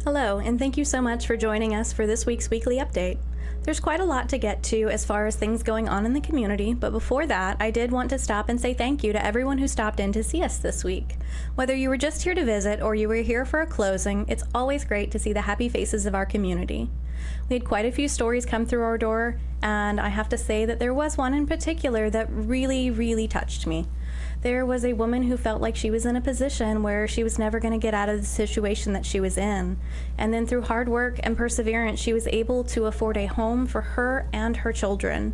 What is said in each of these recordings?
Hello, and thank you so much for joining us for this week's weekly update. There's quite a lot to get to as far as things going on in the community, but before that, I did want to stop and say thank you to everyone who stopped in to see us this week. Whether you were just here to visit or you were here for a closing, it's always great to see the happy faces of our community. We had quite a few stories come through our door, and I have to say that there was one in particular that really touched me. There was a woman who felt like she was in a position where she was never going to get out of the situation that she was in. And then through hard work and perseverance, she was able to afford a home for her and her children.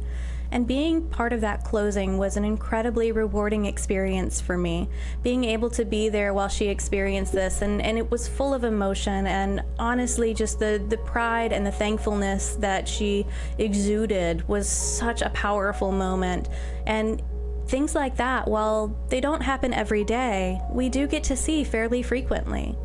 And being part of that closing was an incredibly rewarding experience for me. Being able to be there while she experienced this, and it was full of emotion, and honestly, just the pride and the thankfulness that she exuded was such a powerful moment. And things like that, while they don't happen every day, we do get to see fairly frequently.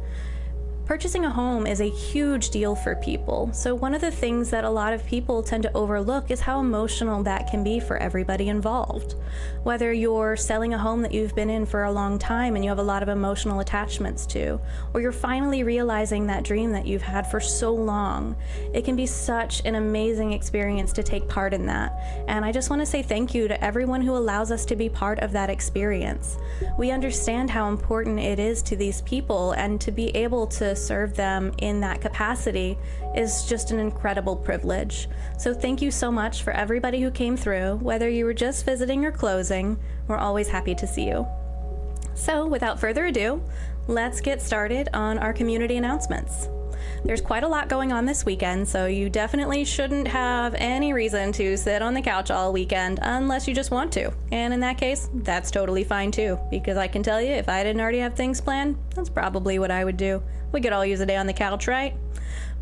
Purchasing a home is a huge deal for people, so one of the things that a lot of people tend to overlook is how emotional that can be for everybody involved. Whether you're selling a home that you've been in for a long time and you have a lot of emotional attachments to, or you're finally realizing that dream that you've had for so long, it can be such an amazing experience to take part in that. And I just want to say thank you to everyone who allows us to be part of that experience. We understand how important it is to these people, and to be able to serve them in that capacity is just an incredible privilege. So thank you so much for everybody who came through. Whether you were just visiting or closing, we're always happy to see you. So without further ado, let's get started on our community announcements. There's quite a lot going on this weekend, so you definitely shouldn't have any reason to sit on the couch all weekend unless you just want to. And in that case, that's totally fine too, because I can tell you, if I didn't already have things planned, that's probably what I would do. We could all use a day on the couch, right?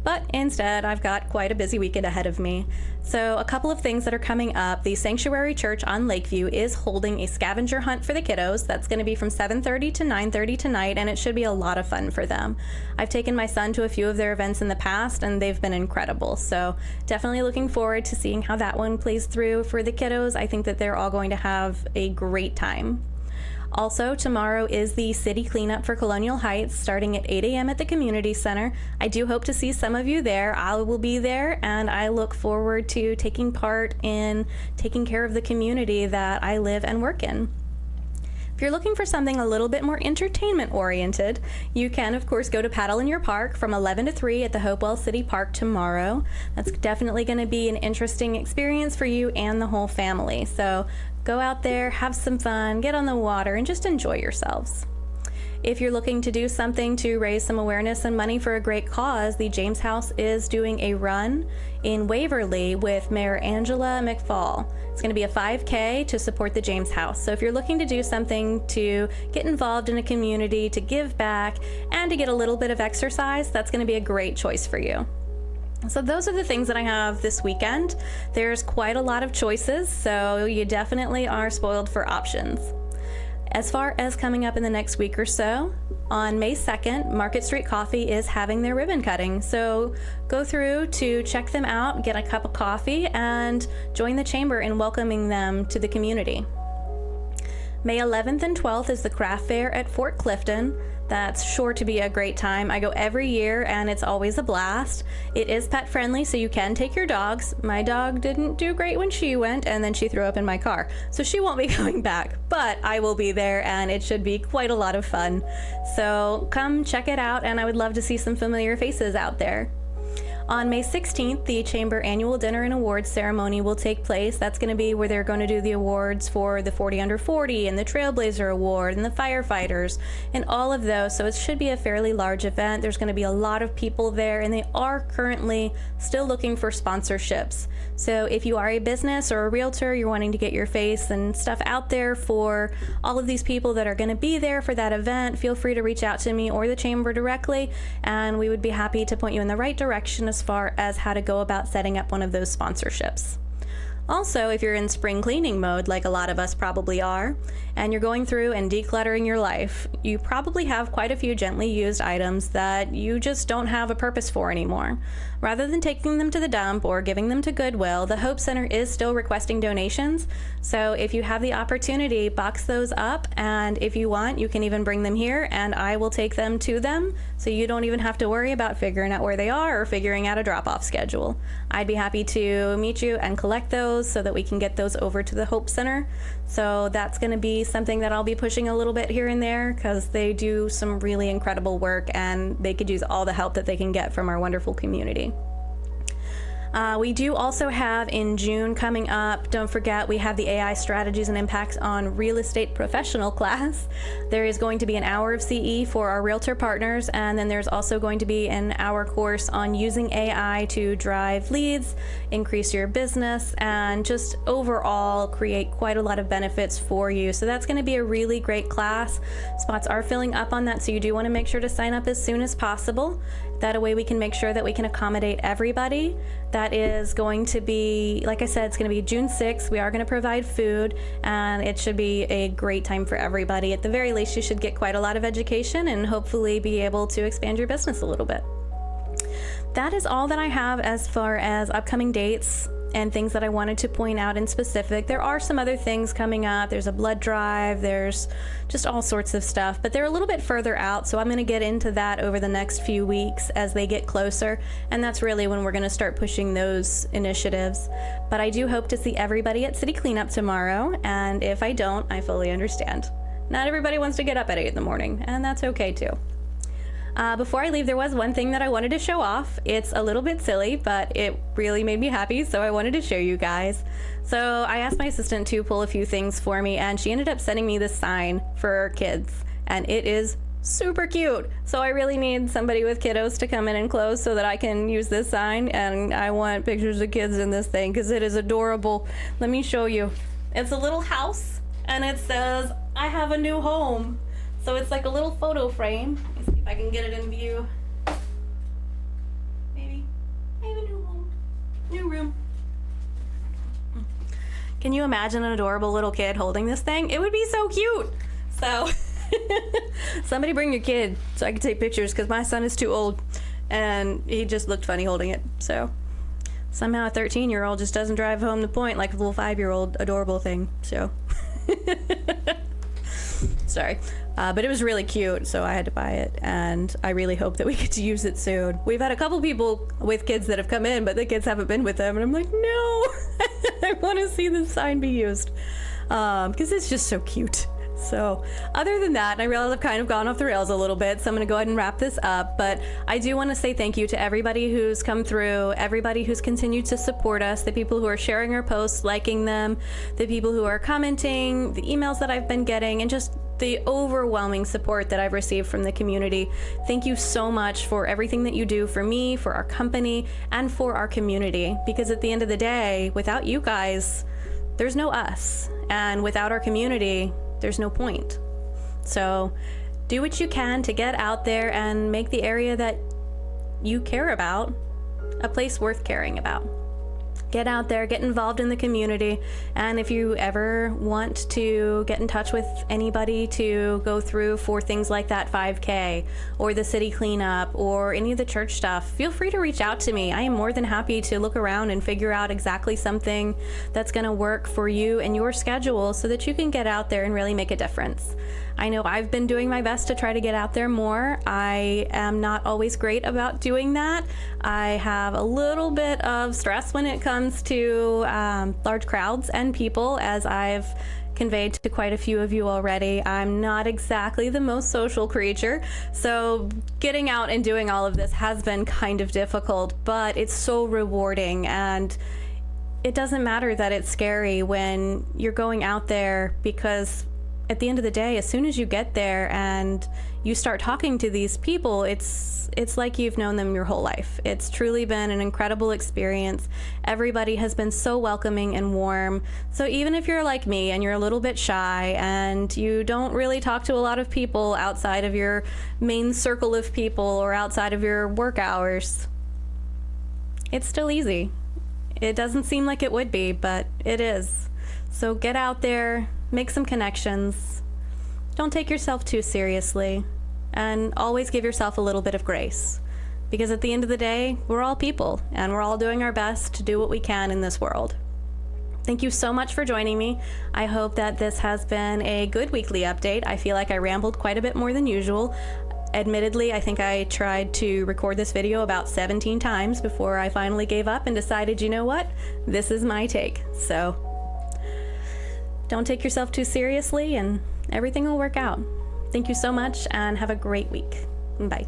But instead, I've got quite a busy weekend ahead of me. So a couple of things that are coming up. The Sanctuary Church on Lakeview is holding a scavenger hunt for the kiddos. That's going to be from 7:30 to 9:30 tonight, and it should be a lot of fun for them. I've taken my son to a few of their events in the past, and they've been incredible. So definitely looking forward to seeing how that one plays through for the kiddos. I think that they're all going to have a great time. Also, tomorrow is the city cleanup for Colonial Heights, starting at 8 a.m. at the community center. I do hope to see some of you there. I will be there, and I look forward to taking part in taking care of the community that I live and work in. If you're looking for something a little bit more entertainment oriented, you can of course go to Paddle in Your Park from 11 to 3 at the Hopewell City Park tomorrow. That's definitely going to be an interesting experience for you and the whole family. So go out there, have some fun, get on the water, and just enjoy yourselves. If you're looking to do something to raise some awareness and money for a great cause, the James House is doing a run in Waverly with Mayor Angela McFall. It's going to be a 5K to support the James House. So if you're looking to do something to get involved in a community, to give back, and to get a little bit of exercise, that's going to be a great choice for you. So those are the things that I have this weekend. There's quite a lot of choices, so you definitely are spoiled for options. As far as coming up in the next week or so, on May 2nd, Market Street Coffee is having their ribbon cutting. So go through to check them out, get a cup of coffee, and join the chamber in welcoming them to the community. May 11th and 12th is the craft fair at Fort Clifton. That's sure to be a great time. I go every year and it's always a blast. It is pet friendly, so you can take your dogs. My dog didn't do great when she went, and then she threw up in my car. So she won't be going back, but I will be there and it should be quite a lot of fun. So come check it out, and I would love to see some familiar faces out there. On May 16th, the Chamber Annual Dinner and Awards Ceremony will take place. That's going to be where they're going to do the awards for the 40 Under 40 and the Trailblazer Award and the firefighters and all of those. So it should be a fairly large event. There's going to be a lot of people there, and they are currently still looking for sponsorships. So if you are a business or a realtor, you're wanting to get your face and stuff out there for all of these people that are going to be there for that event, feel free to reach out to me or the Chamber directly, and we would be happy to point you in the right direction as far as how to go about setting up one of those sponsorships. Also, if you're in spring cleaning mode, like a lot of us probably are, and you're going through and decluttering your life, you probably have quite a few gently used items that you just don't have a purpose for anymore. Rather than taking them to the dump or giving them to Goodwill, the Hope Center is still requesting donations. So if you have the opportunity, box those up, and if you want, you can even bring them here and I will take them to them, so you don't even have to worry about figuring out where they are or figuring out a drop-off schedule. I'd be happy to meet you and collect those so that we can get those over to the Hope Center. So that's going to be something that I'll be pushing a little bit here and there, because they do some really incredible work and they could use all the help that they can get from our wonderful community. We do also have in June coming up, don't forget, we have the AI Strategies and Impacts on Real Estate Professional class. There is going to be an hour of CE for our realtor partners, and then there's also going to be an hour course on using AI to drive leads, increase your business, and just overall create quite a lot of benefits for you. So that's going to be a really great class. Spots are filling up on that, so you do want to make sure to sign up as soon as possible. That way we can make sure that we can accommodate everybody. That is going to be, like I said, it's going to be June 6th. We are going to provide food, and it should be a great time for everybody. At the very least, you should get quite a lot of education and hopefully be able to expand your business a little bit. That is all that I have as far as upcoming dates and things that I wanted to point out in specific. There are some other things coming up. There's a blood drive, there's just all sorts of stuff, but they're a little bit further out, so I'm gonna get into that over the next few weeks as they get closer, and that's really when we're gonna start pushing those initiatives. But I do hope to see everybody at City Cleanup tomorrow, and if I don't, I fully understand. Not everybody wants to get up at 8 in the morning, and that's okay too. Before I leave, there was one thing that I wanted to show off. It's a little bit silly, but it really made me happy, so I wanted to show you guys. So I asked my assistant to pull a few things for me, and she ended up sending me this sign for kids, and it is super cute. So I really need somebody with kiddos to come in and close so that I can use this sign, and I want pictures of kids in this thing because it is adorable. Let me show you. It's a little house, and it says, "I have a new home." So it's like a little photo frame. Let me see if I can get it in view. Maybe. I have a new home. New room. Can you imagine an adorable little kid holding this thing? It would be so cute. So somebody bring your kid so I can take pictures, because my son is too old and he just looked funny holding it. So somehow a 13-year-old just doesn't drive home the point like a little 5-year-old adorable thing. So sorry. But it was really cute, so I had to buy it, and I really hope that we get to use it soon. We've had a couple people with kids that have come in, but the kids haven't been with them, and I'm like, no, I want to see this sign be used, because it's just so cute. So other than that, I realize I've kind of gone off the rails a little bit, so I'm going to go ahead and wrap this up. But I do want to say thank you to everybody who's come through, everybody who's continued to support us, the people who are sharing our posts, liking them, the people who are commenting, the emails that I've been getting, and just the overwhelming support that I've received from the community. Thank you so much for everything that you do for me, for our company, and for our community. Because at the end of the day, without you guys, there's no us. And without our community, there's no point. So do what you can to get out there and make the area that you care about a place worth caring about. Get out there, get involved in the community, and if you ever want to get in touch with anybody to go through for things like that 5K or the city cleanup or any of the church stuff, feel free to reach out to me. I am more than happy to look around and figure out exactly something that's going to work for you and your schedule so that you can get out there and really make a difference. I know I've been doing my best to try to get out there more. I am not always great about doing that. I have a little bit of stress when it comes to large crowds and people, as I've conveyed to quite a few of you already. I'm not exactly the most social creature, so getting out and doing all of this has been kind of difficult, but it's so rewarding, and it doesn't matter that it's scary when you're going out there, because at the end of the day, as soon as you get there and you start talking to these people, it's like you've known them your whole life. It's truly been an incredible experience. Everybody has been so welcoming and warm. So even if you're like me and you're a little bit shy and you don't really talk to a lot of people outside of your main circle of people or outside of your work hours, it's still easy. It doesn't seem like it would be, but it is. So get out there, make some connections. Don't take yourself too seriously, and always give yourself a little bit of grace. Because at the end of the day, we're all people, and we're all doing our best to do what we can in this world. Thank you so much for joining me. I hope that this has been a good weekly update. I feel like I rambled quite a bit more than usual. Admittedly, I think I tried to record this video about 17 times before I finally gave up and decided, you know what? This is my take. So don't take yourself too seriously, and everything will work out. Thank you so much, and have a great week. Bye.